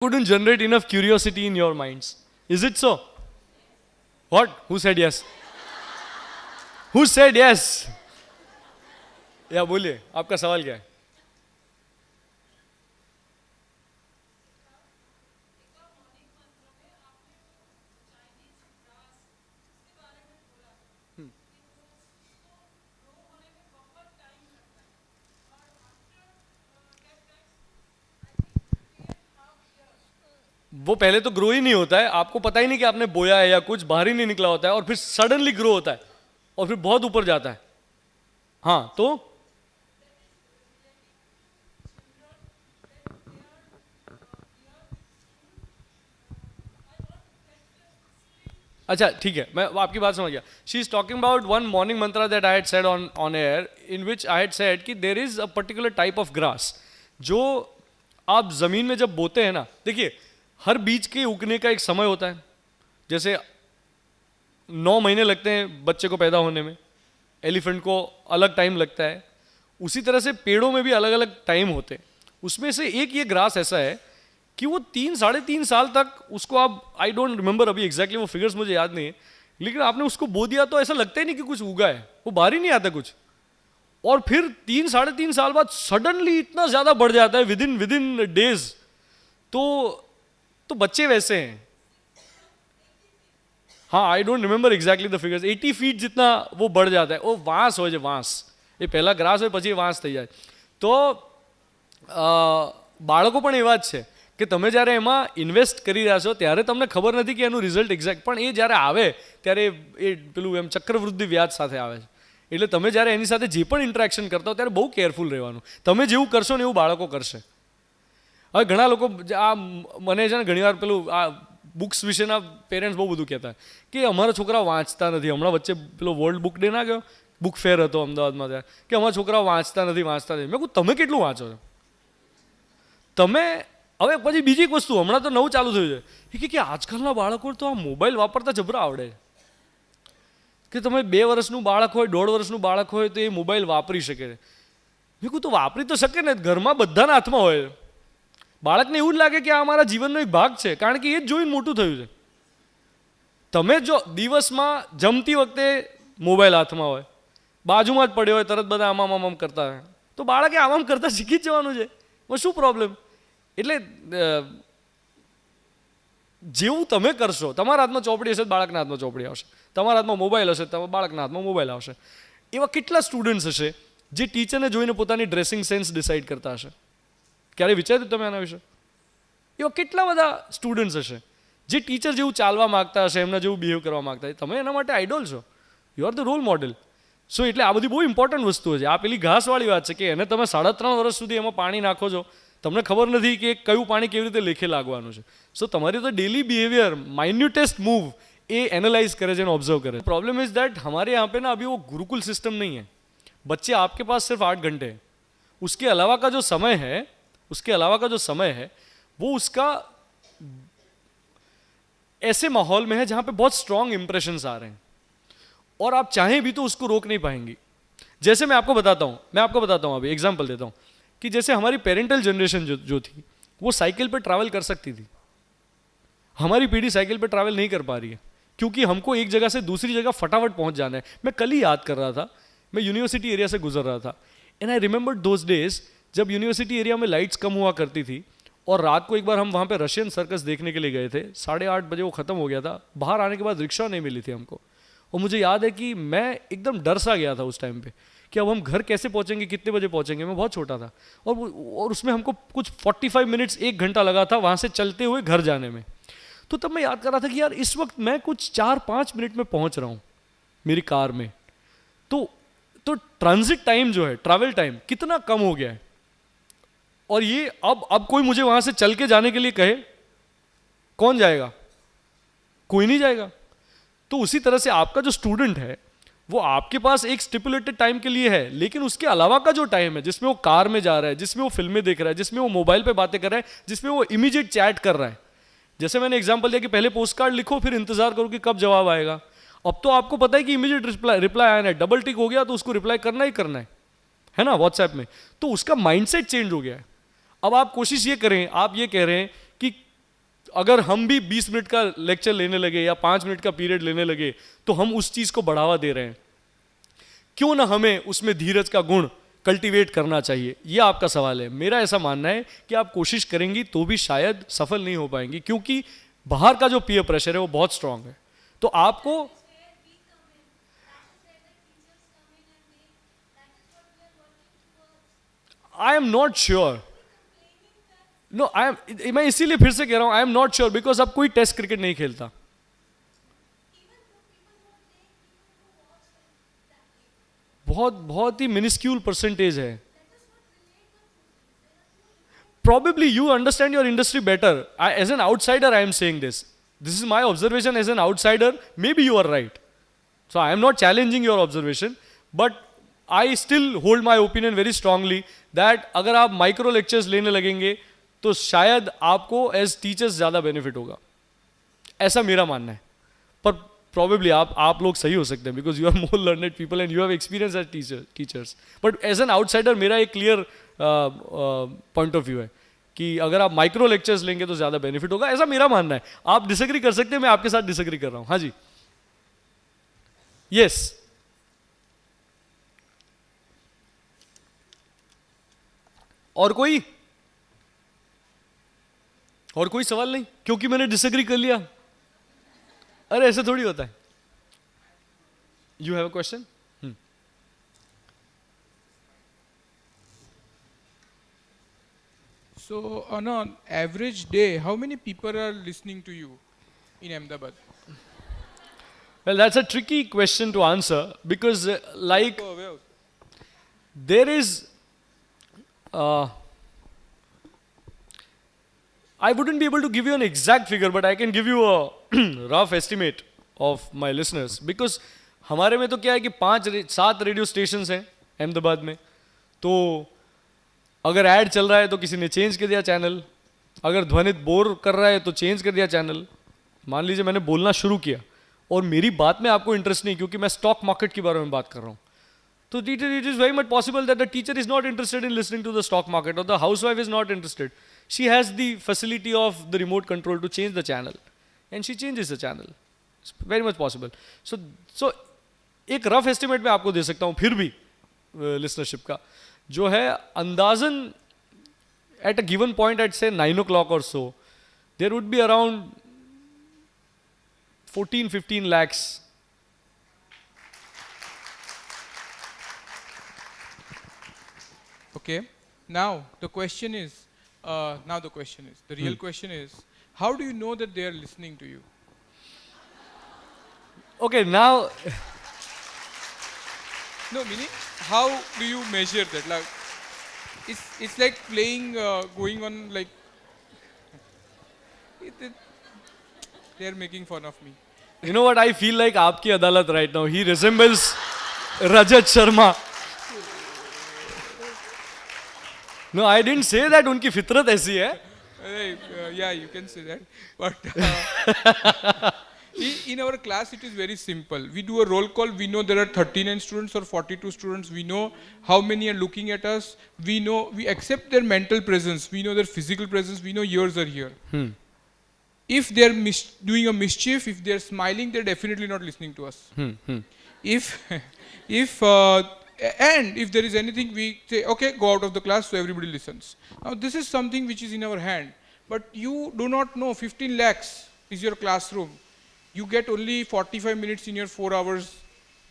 couldn't generate enough curiosity in your minds. Is it so? What? Who said yes? Who said yes? या बोलिए आपका सवाल क्या है? वो पहले तो ग्रो ही नहीं होता है, आपको पता ही नहीं कि आपने बोया है या कुछ बाहर ही नहीं निकला होता है, और फिर सडनली ग्रो होता है और फिर बहुत ऊपर जाता है. हाँ तो अच्छा ठीक है, मैं आपकी बात समझ गया. She is talking about one morning mantra that I had said on air, in which I had said कि there is a particular type of grass जो आप जमीन में जब बोते हैं ना, देखिए हर बीज के उगने का एक समय होता है. जैसे 9 महीने लगते हैं बच्चे को पैदा होने में, एलिफेंट को अलग टाइम लगता है, उसी तरह से पेड़ों में भी अलग अलग टाइम होते हैं. उसमें से एक ये ग्रास ऐसा है कि वो 3 साढ़े 3 साल तक उसको आप, आई डोंट रिमेंबर अभी एग्जैक्टली वो फिगर्स मुझे याद नहीं है, लेकिन आपने उसको बो दिया तो ऐसा लगता ही नहीं कि कुछ उगा है, वो बाहर ही नहीं आता कुछ. और फिर 3 साढ़े 3 साल बाद सडनली इतना ज्यादा बढ़ जाता है विद इन डेज. तो बच्चे वैसे हैं. हाँ I don't remember exactly the figures, 80 feet जितना वो बढ़ जाता है. वो वांस हो जाए, वांस એ પહેલા ગ્રાસ હોય પછી વાંસ થઈ જાય. તો બાળકો પણ એવા જ છે કે તમે જ્યારે એમાં ઇન્વેસ્ટ કરી રહ્યા છો ત્યારે તમને ખબર નથી કે એનું રિઝલ્ટ એક્ઝેક્ટ, પણ એ જ્યારે આવે ત્યારે એ પેલું એમ ચક્રવૃદ્ધિ વ્યાજ સાથે આવે છે. એટલે તમે જ્યારે એની સાથે જે પણ ઇન્ટરેક્શન કરતા હો ત્યારે બહુ કેરફુલ રહેવાનું. તમે જેવું કરશો ને એવું બાળકો કરશે. હવે ઘણા લોકો આ મને છે ને ઘણીવાર પેલું આ બુક્સ વિશેના પેરેન્ટ્સ બહુ બધું કહેતા કે અમારા છોકરા વાંચતા નથી. હમણાં વચ્ચે પેલો વર્લ્ડ બુક ડે ના ગયો, બુક ફેર હતો અમદાવાદમાં, ત્યાં કે અમારા છોકરાઓ વાંચતા નથી. મેં કહું તમે કેટલું વાંચો છો તમે? હવે પછી બીજી એક વસ્તુ હમણાં તો નવું ચાલુ થયું છે કે આજકાલના બાળકો તો આ મોબાઈલ વાપરતા જબરા આવડે છે કે તમે 2 વર્ષનું બાળક હોય, 1.5 વર્ષનું બાળક હોય તો એ મોબાઈલ વાપરી શકે છે. મેં કહું તો વાપરી તો શકે ને, ઘરમાં બધાના હાથમાં હોય. બાળકને એવું જ લાગે કે આ અમારા જીવનનો એક ભાગ છે, કારણ કે એ જ જોઈને મોટું થયું છે. તમે જો દિવસમાં જમતી વખતે મોબાઈલ હાથમાં હોય, બાજુમાં જ પડ્યો હોય, તરત બધા આમ કરતા હોય, તો બાળકે આમ કરતા શીખી જ જવાનું છે. શું પ્રોબ્લેમ? એટલે જેવું તમે કરશો, તમારા હાથમાં ચોપડી હશે બાળકના હાથમાં ચોપડી આવશે, તમારા હાથમાં મોબાઈલ હશે તો બાળકના હાથમાં મોબાઈલ આવશે. એવા કેટલા સ્ટુડન્ટ્સ હશે જે ટીચરને જોઈને પોતાની ડ્રેસિંગ સેન્સ ડિસાઇડ કરતા હશે? ક્યારે વિચાર્યું તમે આના વિશે? એવા કેટલા બધા સ્ટુડન્ટ્સ હશે જે ટીચર જેવું ચાલવા માગતા હશે, એમના જેવું બિહેવ કરવા માગતા હશે. તમે એના માટે આઈડોલ છો, you are the role model. So એટલે આ બધી બહુ ઇમ્પોર્ટન્ટ વસ્તુઓ છે. આ પેલી ઘાસવાળી વાત છે કે એને તમે 3.5 વર્ષ સુધી એમાં પાણી નાખો છો, તમને ખબર નથી કે કયું પાણી કેવી રીતે લેખે લાગવાનું છે. સો તમારી તો डेली बिहेवियर, माइन्यूटेस्ट मूव ये एनालाइज करे और ऑब्जर्व करे. प्रॉब्लम इज दैट हमारे यहाँ पे ना अभी वो गुरुकुल सिस्टम नहीं है. बच्चे आपके पास सिर्फ 8 घंटे हैं, उसके अलावा का जो समय है वो उसका ऐसे माहौल में है जहाँ पे बहुत स्ट्रॉन्ग इंप्रेशंस आ रहे हैं और आप चाहें भी तो उसको रोक नहीं पाएंगी. जैसे मैं आपको बताता हूँ अभी एग्जाम्पल देता हूँ कि जैसे हमारी पेरेंटल जनरेशन जो थी वो साइकिल पे ट्रैवल कर सकती थी. हमारी पीढ़ी साइकिल पे ट्रैवल नहीं कर पा रही है क्योंकि हमको एक जगह से दूसरी जगह फटाफट पहुंच जाना है. मैं कल ही याद कर रहा था, मैं यूनिवर्सिटी एरिया से गुजर रहा था and I remember those days जब यूनिवर्सिटी एरिया में लाइट्स कम हुआ करती थी और रात को एक बार हम वहाँ पे रशियन सर्कस देखने के लिए गए थे. 8:30 बजे वो ख़त्म हो गया था. बाहर आने के बाद रिक्शा नहीं मिली थी हमको और मुझे याद है कि मैं एकदम डर सा गया था उस टाइम पे कि अब हम घर कैसे पहुँचेंगे, कितने बजे पहुँचेंगे. मैं बहुत छोटा था और उसमें हमको कुछ 45 मिनट्स 1 घंटा लगा था वहाँ से चलते हुए घर जाने में. तो तब मैं याद कर रहा था कि यार इस वक्त मैं कुछ 4-5 मिनट में पहुँच रहा हूँ मेरी कार में. तो ट्रांजिट टाइम जो है, ट्रैवल टाइम कितना कम हो गया है. और ये अब कोई मुझे वहाँ से चल के जाने के लिए कहे, कौन जाएगा? कोई नहीं जाएगा. तो उसी तरह से आपका जो स्टूडेंट है वो आपके पास एक स्टिपुलेटेड टाइम के लिए है, लेकिन उसके अलावा का जो टाइम है जिसमें वो कार में जा रहा है, जिसमें वो फिल्में देख रहा है, जिसमें वो मोबाइल पे बातें कर रहा है, जिसमें वो इमीडिएट चैट कर रहा है. जैसे मैंने एग्जांपल दिया कि पहले पोस्ट कार्ड लिखो फिर इंतजार करो कि कब जवाब आएगा. अब तो आपको पता है कि इमीडिएट रिप्लाई आना है, डबल टिक हो गया तो उसको रिप्लाई करना ही करना है ना व्हाट्सएप में. तो उसका माइंडसेट चेंज हो गया है. अब आप कोशिश ये करें, आप ये कह रहे हैं कि अगर हम भी 20 मिनट का लेक्चर लेने लगे या 5 मिनट का पीरियड लेने लगे तो हम उस चीज को बढ़ावा दे रहे हैं। क्यों ना हमें उसमें धीरज का गुण कल्टीवेट करना चाहिए, ये आपका सवाल है। मेरा ऐसा मानना है कि आप कोशिश करेंगी तो भी शायद सफल नहीं हो पाएंगी, क्योंकि बाहर का जो पीयर प्रेशर है वो बहुत स्ट्रांग है। तो आपको I am not sure, no I am, मैं इसीलिए फिर से कह रहा हूं I am not sure, because अब कोई टेस्ट क्रिकेट नहीं खेलता। बहुत बहुत ही मिनिस्क्यूल परसेंटेज है। Probably you understand your industry better. As an outsider, I am saying this. This is my observation as an outsider. Maybe you are right. So I am not challenging your observation, but I still hold my opinion very strongly that अगर आप micro lectures लेने लगेंगे तो शायद आपको as teachers ज़्यादा benefit होगा, ऐसा मेरा मानना है। पर प्रॉबेबली आप लोग सही हो सकते हैं, because you are more learned people and you have experience as teachers. But as an outsider मेरा एक क्लियर पॉइंट ऑफ व्यू है कि अगर आप माइक्रो लेक्चर्स लेंगे तो ज़्यादा बेनिफिट होगा, ऐसा मेरा मानना है। आप डिसएग्री कर सकते हैं, मैं आपके साथ डिसएग्री कर रहा हूँ। हाँ जी, यस। और कोई सवाल नहीं, क्योंकि मैंने डिसएग्री कर लिया? अरे ऐसे थोड़ी होता है। You have a question? So on an average day, how many people are listening to you in Ahmedabad? Well, that's a tricky question to answer because, like, Go away also. there is. I wouldn't be able to give you an exact figure, but I can give you a rough estimate of my listeners. Because हमारे में तो क्या है कि 5-7 radio station हैं अहमदाबाद में, तो अगर ऐड चल रहा है तो किसी ने चेंज कर दिया चैनल, अगर ध्वनित बोर कर रहा है तो चेंज कर दिया चैनल। मान लीजिए मैंने बोलना शुरू किया और मेरी बात में आपको इंटरेस्ट नहीं, क्योंकि मैं स्टॉक मार्केट के बारे में बात कर रहा हूँ, तो it is very much possible that the teacher is not interested in listening to the stock market, और the housewife is not interested. She has the facility of the remote control to change the channel, and she changes the channel. It's very much possible. So एक rough estimate मैं आपको दे सकता हूँ फिर भी listenership का, जो है अंदाजन at a given point at say 9 o'clock or so, there would be around 14-15 lakhs. Okay. Now the question is, the real question is, how do you know that they are listening to you? Okay, now No, meaning, how do you measure that? Like, it's like playing, going on like. They are making fun of me. you know what I feel like आपकी अदालत right now. He resembles Rajat Sharma. No, I didn't say that उनकी फितरत ऐसी है. Yeah, you can say that. But in our class, it is very simple. We do a roll call. We know there are 39 students or 42 students. We know how many are looking at us. We know, we accept their mental presence. We know their physical presence. We know yours are here. If they are doing a mischief, if they are smiling, they are definitely not listening to us. And if there is anything, we say, okay, go out of the class, so everybody listens. Now, this is something which is in our hand. But you do not know 15 lakhs is your classroom. You get only 45 minutes in your 4 hours,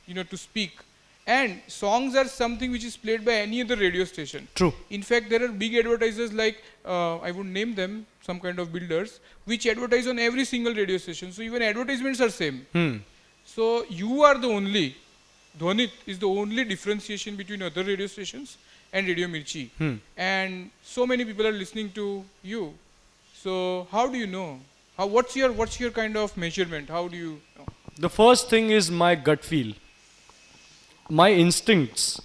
to speak. And songs are something which is played by any other radio station. True. In fact, there are big advertisers like, I would name them, some kind of builders, which advertise on every single radio station. So even advertisements are same. So you are the only, Dhwanit is the only differentiation between other radio stations and Radio Mirchi. And so many people are listening to you. So how do you know? What's your kind of measurement? How do you know? The first thing is my gut feel. My instincts,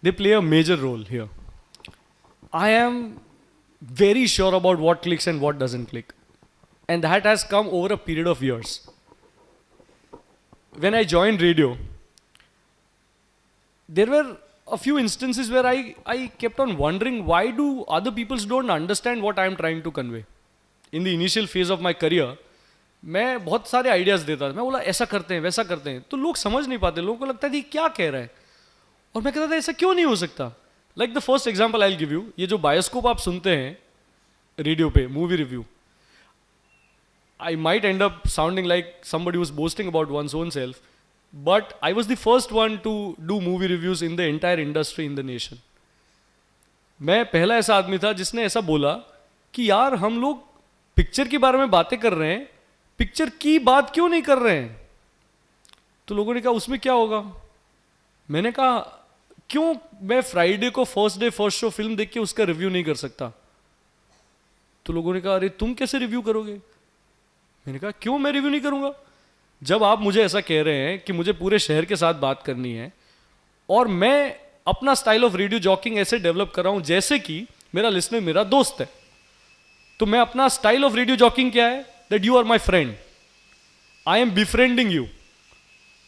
they play a major role here. I am very sure about what clicks and what doesn't click. And that has come over a period of years. When I joined radio, there were a few instances where I kept on wondering, why do other people don't understand what I am trying to convey? In the initial phase of my career मैं बहुत सारे ideas देता था, मैं बोला ऐसा करते हैं वैसा करते हैं, तो लोग समझ नहीं पाते, लोगों को लगता है कि क्या कह रहा है, और मैं कहता था ऐसा क्यों नहीं हो सकता। Like the first example I give you, ये जो बायोस्कोप आप सुनते हैं रेडियो पे, movie review, I might end up sounding like somebody who's boasting about one's own self, but I was the first one to do movie reviews in the entire industry in the nation. मैं पहला ऐसा आदमी था जिसने ऐसा बोला कि यार हम लोग पिक्चर के बारे में बातें कर रहे हैं, पिक्चर की बात क्यों नहीं कर रहे हैं। तो लोगों ने कहा उसमें क्या होगा। मैंने कहा क्यों मैं फ्राइडे को first day first show film देख के उसका रिव्यू नहीं कर सकता। तो लोगों ने कहा अरे तुम कैसे रिव्यू करोगे। मैंने कहा क्यों मैं रिव्यू नहीं करूंगा, जब आप मुझे ऐसा कह रहे हैं कि मुझे पूरे शहर के साथ बात करनी है और मैं अपना स्टाइल ऑफ रेडियो जॉकिंग ऐसे डेवलप कर रहा हूं जैसे कि मेरा लिसनर मेरा दोस्त है, तो मैं अपना स्टाइल ऑफ रेडियो जॉकिंग क्या है, that you are my friend, I am befriending you,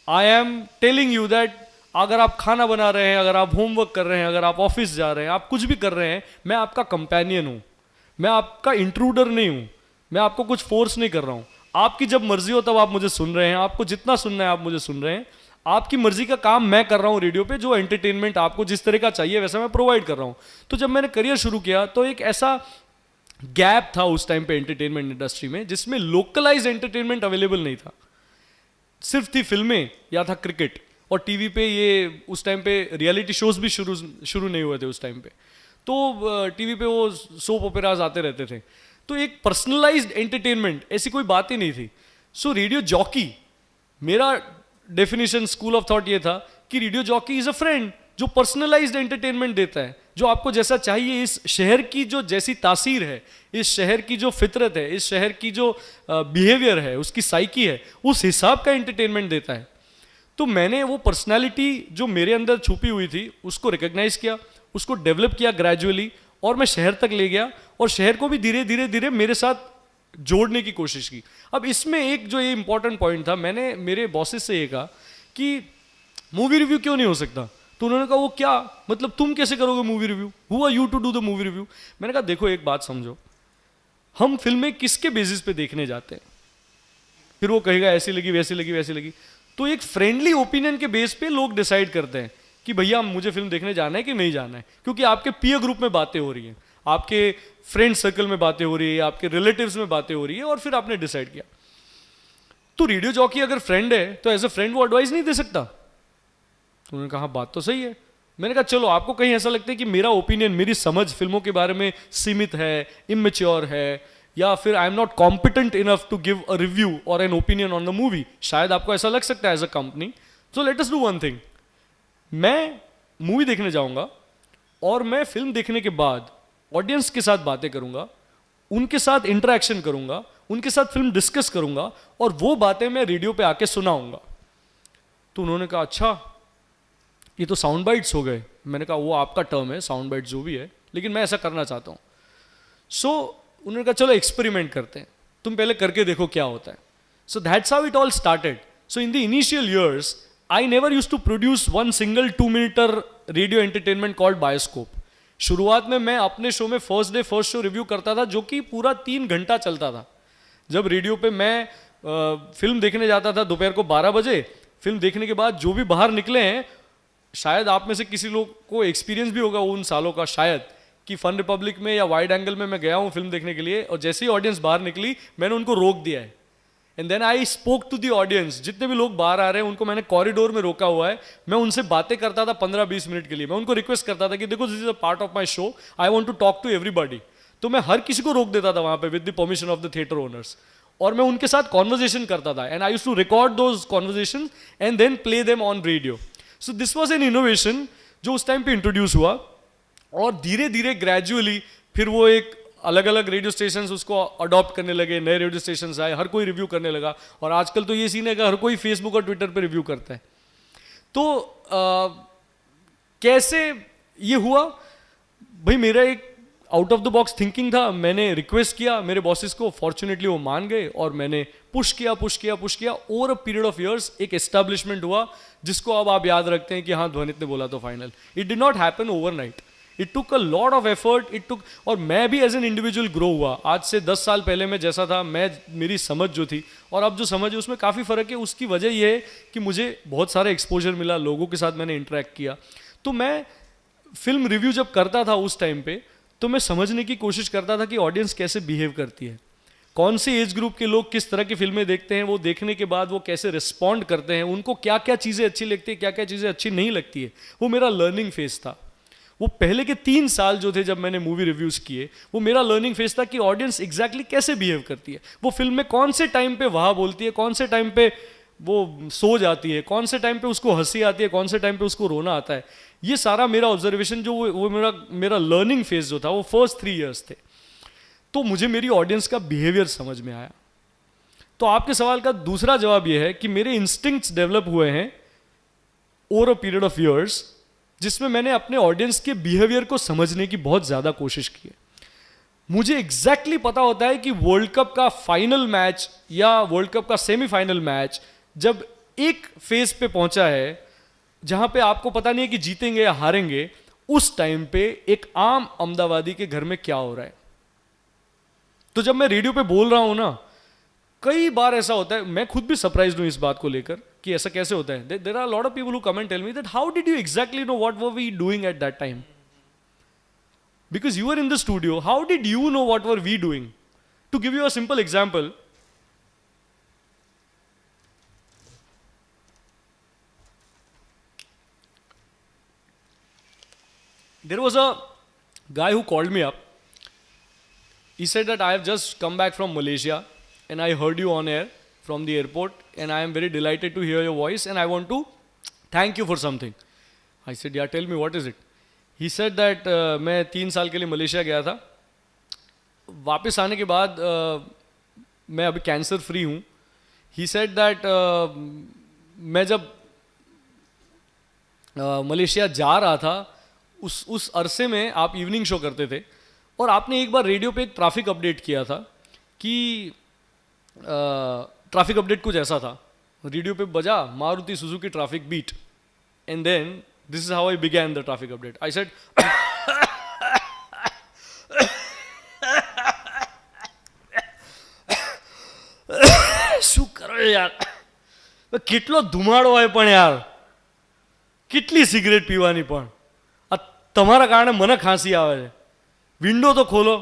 I am telling you that अगर आप खाना बना रहे हैं, अगर आप होमवर्क कर रहे हैं, अगर आप ऑफिस जा रहे हैं, आप कुछ भी कर रहे हैं, मैं आपका कंपेनियन हूं, मैं आपका इंट्रूडर नहीं हूं, मैं आपको कुछ फोर्स नहीं कर रहा हूं, आपकी जब मर्जी हो तब आप मुझे सुन रहे हैं, आपको जितना सुनना है आप मुझे सुन रहे हैं, आपकी मर्जी का काम मैं कर रहा हूं रेडियो पे, जो एंटरटेनमेंट आपको जिस तरह का चाहिए वैसा मैं प्रोवाइड कर रहा हूं। तो जब मैंने करियर शुरू किया तो एक ऐसा गैप था उस टाइम पे एंटरटेनमेंट इंडस्ट्री में जिसमें लोकलाइज एंटरटेनमेंट अवेलेबल नहीं था, सिर्फ थी फिल्में या था क्रिकेट, और टीवी पे ये उस टाइम पे रियलिटी शोज भी शुरू नहीं हुए थे उस टाइम पे, तो टीवी पे वो सोप ओपेराज आते रहते थे, तो एक पर्सनलाइज्ड एंटरटेनमेंट ऐसी कोई बात ही नहीं थी। सो रेडियो जॉकी, मेरा डेफिनेशन स्कूल ऑफ थॉट ये था कि radio jockey is a friend जो पर्सनलाइज्ड एंटरटेनमेंट देता है, जो आपको जैसा चाहिए, इस शहर की जो जैसी तासीर है, इस शहर की जो फितरत है, इस शहर की जो बिहेवियर है, उसकी साइकी है, उस हिसाब का एंटरटेनमेंट देता है। तो मैंने वो पर्सनैलिटी जो मेरे अंदर छुपी हुई थी उसको रिकग्नाइज किया, उसको डेवलप किया ग्रेजुअली, और मैं शहर तक ले गया और शहर को भी धीरे धीरे धीरे मेरे साथ जोड़ने की कोशिश की। अब इसमें एक जो ये इंपॉर्टेंट पॉइंट था, मैंने मेरे बॉसेस से ये कहा कि मूवी रिव्यू क्यों नहीं हो सकता। तो उन्होंने कहा वो क्या मतलब, तुम कैसे करोगे movie review, who are you to do the movie review. मैंने कहा देखो एक बात समझो, हम फिल्में किसके बेसिस पे देखने जाते हैं, फिर वो कहेगा ऐसी लगी वैसी लगी वैसी लगी, तो एक फ्रेंडली ओपिनियन के बेस पे लोग डिसाइड करते हैं कि भैया मुझे फिल्म देखने जाना है कि नहीं जाना है, क्योंकि आपके पीयर ग्रुप में बातें हो रही हैं, आपके फ्रेंड सर्कल में बातें हो रही है, आपके रिलेटिव्स में बातें हो रही है, और फिर आपने डिसाइड किया। तो रेडियो जॉकी अगर फ्रेंड है तो एज अ फ्रेंड वो एडवाइस नहीं दे सकता। तो उन्होंने कहा बात तो सही है। मैंने कहा चलो आपको कहीं ऐसा लगता है कि मेरा ओपिनियन, मेरी समझ फिल्मों के बारे में सीमित है, इमेच्योर है, या फिर I am not competent enough to give a review और an opinion on the movie, शायद आपको ऐसा लग सकता है as a company. So let us do one thing, मैं मूवी देखने जाऊंगा और मैं फिल्म देखने के बाद ऑडियंस के साथ बातें करूंगा, उनके साथ इंटरेक्शन करूंगा, उनके साथ फिल्म डिस्कस करूंगा, और वो बातें मैं रेडियो पे आके सुनाऊंगा। तो उन्होंने कहा अच्छा ये तो साउंड बाइट्स हो गए। मैंने कहा वो आपका टर्म है, साउंड बाइट्स जो भी है, लेकिन मैं ऐसा करना चाहता हूँ। सो उन्होंने कहा चलो एक्सपेरिमेंट करते हैं, तुम पहले करके देखो क्या होता है। So that's how it all started. So in the initial years I never used to produce one single 2-minute radio entertainment called Bioscope. शुरुआत में मैं अपने शो में first day first show review करता था जो कि पूरा 3 घंटा चलता था। जब रेडियो पे मैं फिल्म देखने जाता था दोपहर को 12 बजे, फिल्म देखने के बाद जो भी बाहर निकले हैं, शायद आप में से किसी लोग को एक्सपीरियंस भी होगा उन सालों का शायद, कि फन रिपब्लिक में या वाइड एंगल में मैं गया हूँ फिल्म देखने के लिए, और जैसे ही ऑडियंस बाहर निकली मैंने उनको रोक दिया है, and then I spoke to the audience. जितने भी लोग बाहर आ रहे हैं उनको मैंने कॉरिडोर में रोका हुआ है, मैं उनसे बातें करता था 15-20 मिनट के लिए। मैं उनको रिक्वेस्ट करता था कि देखो this is a part of my show, I want to talk to everybody. तो मैं हर किसी को रोक देता था वहां पे with the permission of the theatre owners, और मैं उनके साथ कॉन्वर्जेशन करता था, and I used to record those conversation and then play them on radio. So this was an innovation जो उस टाइम पे इंट्रोड्यूस हुआ, और धीरे धीरे ग्रेजुअली फिर वो एक अलग अलग रेडियो स्टेशंस उसको अडॉप्ट करने लगे, नए रेडियो स्टेशंस आए, हर कोई रिव्यू करने लगा, और आजकल तो ये सीन है कि हर कोई फेसबुक और ट्विटर पे रिव्यू करता है। तो कैसे ये हुआ भाई, मेरा एक out of the box thinking था, मैंने रिक्वेस्ट किया मेरे बॉसेस को, फॉर्चुनेटली वो मान गए, और मैंने पुश किया over a period of years एक एस्टैब्लिशमेंट हुआ जिसको अब आप याद रखते हैं कि हाँ ध्वनित ने बोला तो final. It did not happen overnight, it took a lot of effort, it took, और मैं भी एज एन इंडिविजुअल ग्रो हुआ। आज से 10 साल पहले मैं जैसा था, मेरी समझ जो थी और अब जो समझ है उसमें काफ़ी फ़र्क है। उसकी वजह यह है कि मुझे बहुत सारा एक्सपोजर मिला, लोगों के साथ मैंने इंटरेक्ट किया। तो मैं फिल्म रिव्यू जब करता था उस टाइम पे, तो मैं समझने की कोशिश करता था कि ऑडियंस कैसे बिहेव करती है, कौन से एज ग्रुप के लोग किस तरह की फिल्में देखते हैं, वो देखने के बाद वो कैसे रिस्पॉन्ड करते हैं, उनको क्या क्या चीज़ें अच्छी लगती है, क्या क्या चीज़ें अच्छी नहीं लगती है। वो मेरा लर्निंग फेज था। वो पहले के 3 साल जो थे जब मैंने मूवी रिव्यूज़ किए, वो मेरा लर्निंग फेज था कि ऑडियंस एग्जैक्टली कैसे बिहेव करती है, वो फिल्म में कौन से टाइम पे वाह बोलती है, कौन से टाइम पे वो सो जाती है, कौन से टाइम पे उसको हंसी आती है, कौन से टाइम पे उसको रोना आता है। ये सारा मेरा ऑब्जर्वेशन जो वो मेरा लर्निंग फेज जो था वो फर्स्ट 3 इयर्स थे। तो मुझे मेरी ऑडियंस का बिहेवियर समझ में आया। तो आपके सवाल का दूसरा जवाब यह है कि मेरे इंस्टिंक्ट्स डेवलप हुए हैं over a period of years, जिसमें मैंने अपने ऑडियंस के बिहेवियर को समझने की बहुत ज़्यादा कोशिश की है। मुझे एग्जैक्टली पता होता है कि वर्ल्ड कप का फाइनल मैच या वर्ल्ड कप का सेमीफाइनल मैच जब एक फेज पे पहुंचा है जहां पे आपको पता नहीं है कि जीतेंगे या हारेंगे, उस टाइम पे एक आम अहमदाबादी के घर में क्या हो रहा है। तो जब मैं रेडियो पे बोल रहा हूं ना, कई बार ऐसा होता है, मैं खुद भी सरप्राइज हूं इस बात को लेकर कि ऐसा कैसे होता है। There are lot of people who come and tell me that how did you exactly know what were we doing at that time, because you are in the studio, how did you know what were we doing. To give you a simple example, there was a guy who called me up. He said that I have just come back from Malaysia and I heard you on air from the airport and I am very delighted to hear your voice and I want to thank you for something. I said, yeah, tell me, what is it? He said that मैं 3 साल के लिए Malaysia गया था, वापस आने के बाद मैं अभी कैंसर फ्री हूँ। He said that मैं जब मलेशिया जा रहा था उस अरसे में आप इवनिंग शो करते थे और आपने एक बार रेडियो पे एक ट्रैफिक अपडेट किया था कि ट्रैफिक अपडेट कुछ ऐसा था, रेडियो पे बजा Maruti Suzuki traffic beat and then this is how I began the traffic update. I said શું કરો યાર, કેટલો ધુમાડો હોય પણ યાર, કેટલી સિગરેટ પીવાની પણ, તમારા કારણે મને ખાંસી આવે છે, વિન્ડો તો ખોલો,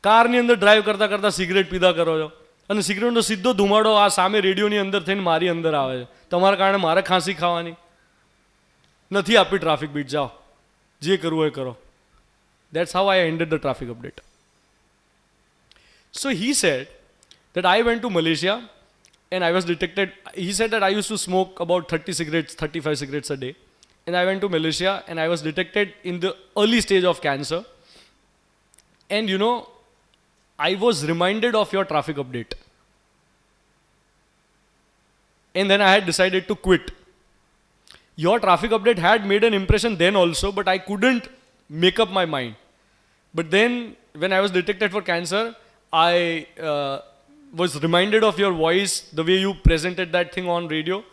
કારની અંદર ડ્રાઈવ કરતા કરતા સિગરેટ પીધા કરો છો અને સિગરેટનો સીધો ધુમાડો આ સામે રેડિયોની અંદર થઈને મારી અંદર આવે છે, તમારા કારણે મારે ખાંસી ખાવાની નથી આપી ટ્રાફિક બીટ, જાઓ જે કરવું હોય કરો. That's how I ended the traffic update. So he said that I went to Malaysia and I was detected. He said that I used to smoke about 30 cigarettes, 35 cigarettes a day. And I went to Malaysia and I was detected in the early stage of cancer. And you know, I was reminded of your traffic update. And then I had decided to quit. Your traffic update had made an impression then also, but I couldn't make up my mind. But then when I was detected for cancer, I was reminded of your voice, the way you presented that thing on radio.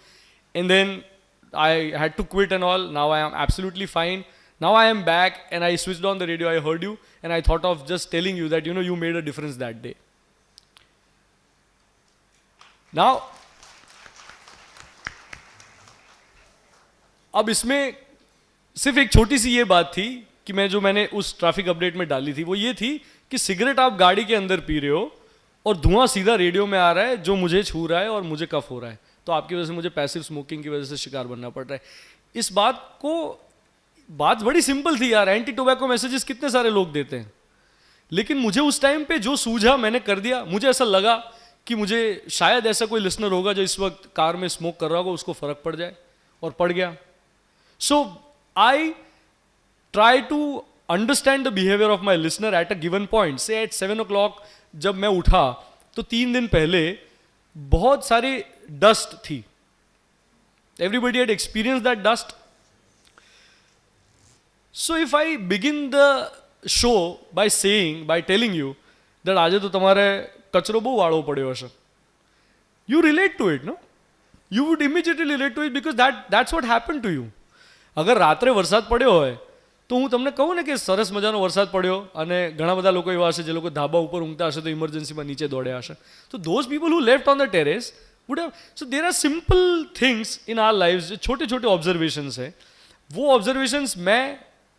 And then I had to quit and all. Now I am absolutely fine. Now I am back and I switched on the radio, I heard you, and I thought of just telling you that, you know, you made a difference that day. Now, अब इसमें सिर्फ एक छोटी सी ये बात थी कि मैंने उस ट्रैफिक अपडेट में डाली थी, वो ये थी कि सिगरेट आप गाड़ी के अंदर पी रहे हो और धुआं सीधा रेडियो में आ रहा है जो मुझे छू रहा है और मुझे कफ हो रहा है, तो आपकी वजह से मुझे पैसिव स्मोकिंग की वजह से शिकार बनना पड़ रहा है. इस बात बड़ी सिंपल थी यार, एंटी टोबैको मैसेजेस कितने सारे लोग देते हैं, लेकिन मुझे उस टाइम पे जो सूझा मैंने कर दिया. मुझे ऐसा लगा कि मुझे शायद ऐसा कोई लिसनर होगा जो इस वक्त कार में स्मोक कर रहा होगा, उसको फर्क पड़ जाए, और पड़ गया. So I try to understand the behavior of my listener at a given point. Say at 7 o'clock जब मैं उठा तो 3 दिन पहले बहुत सारी डस्ट थी. Everybody had experienced that dust. So if I begin the show by telling you that આજે તો તમારે કચરો બહુ વાળવો પડ્યો હશે, you relate to it, no? You would immediately relate to it because that's what happened to you. अगर रात्रे वरसाद पड़े होए તો હું તમને કહું ને કે સરસ મજાનો વરસાદ પડ્યો અને ઘણા બધા લોકો એવા હશે જે લોકો ધાબા ઉપર ઊંઘતા હશે તો ઇમરજન્સીમાં નીચે દોડ્યા હશે. તો those people who left on the terrace would have, so there are simple things in our lives, जो छोटे छोटे ऑब्जर्वेशंस है, वो ऑब्जर्वेशंस मैं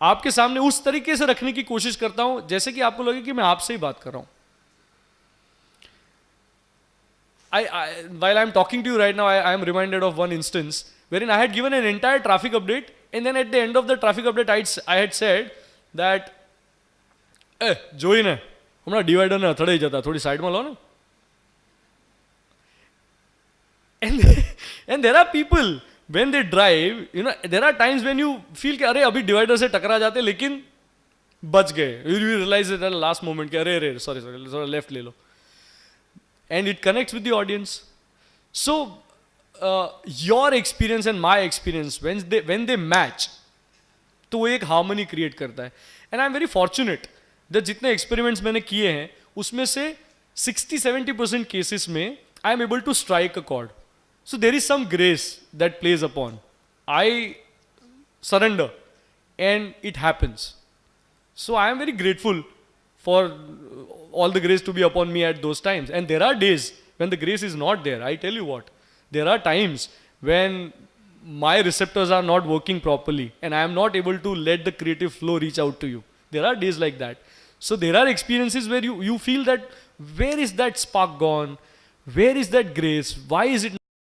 आपके सामने उस तरीके से रखने की कोशिश करता हूं जैसे कि आपको लगे कि मैं आपसे ही बात कर रहा हूं. While I'm talking to you right now, I am reminded of one instance wherein I had given an entire traffic update, and then at the end of the traffic update, I had said that, જોઈને હમણાં ડિવાઈડરને અથડાઈ જતા, થોડી સાઈડમાં લો ને. And there are people when they drive, you know, there are times when you feel कि अरे अभी डिवाइडर से टकरा जाते लेकिन बच गए. You realize it at the last moment कि अरे sorry लेफ्ट ले लो. And it connects with the audience. So your experience and my experience when they match, तो वो एक हार्मनी क्रिएट करता है. And I am very fortunate that जितने experiments मैंने किए हैं उसमें से 60-70% केसेस में I am able to strike a chord. So there is some grace that plays upon. I surrender and it happens. So I am very grateful for all the grace to be upon me at those times. And there are days when the grace is not there. I tell you what, there are times when my receptors are not working properly and I am not able to let the creative flow reach out to you. There are days like that. So there are experiences where you feel that where is that spark gone? Where is that grace? Why is it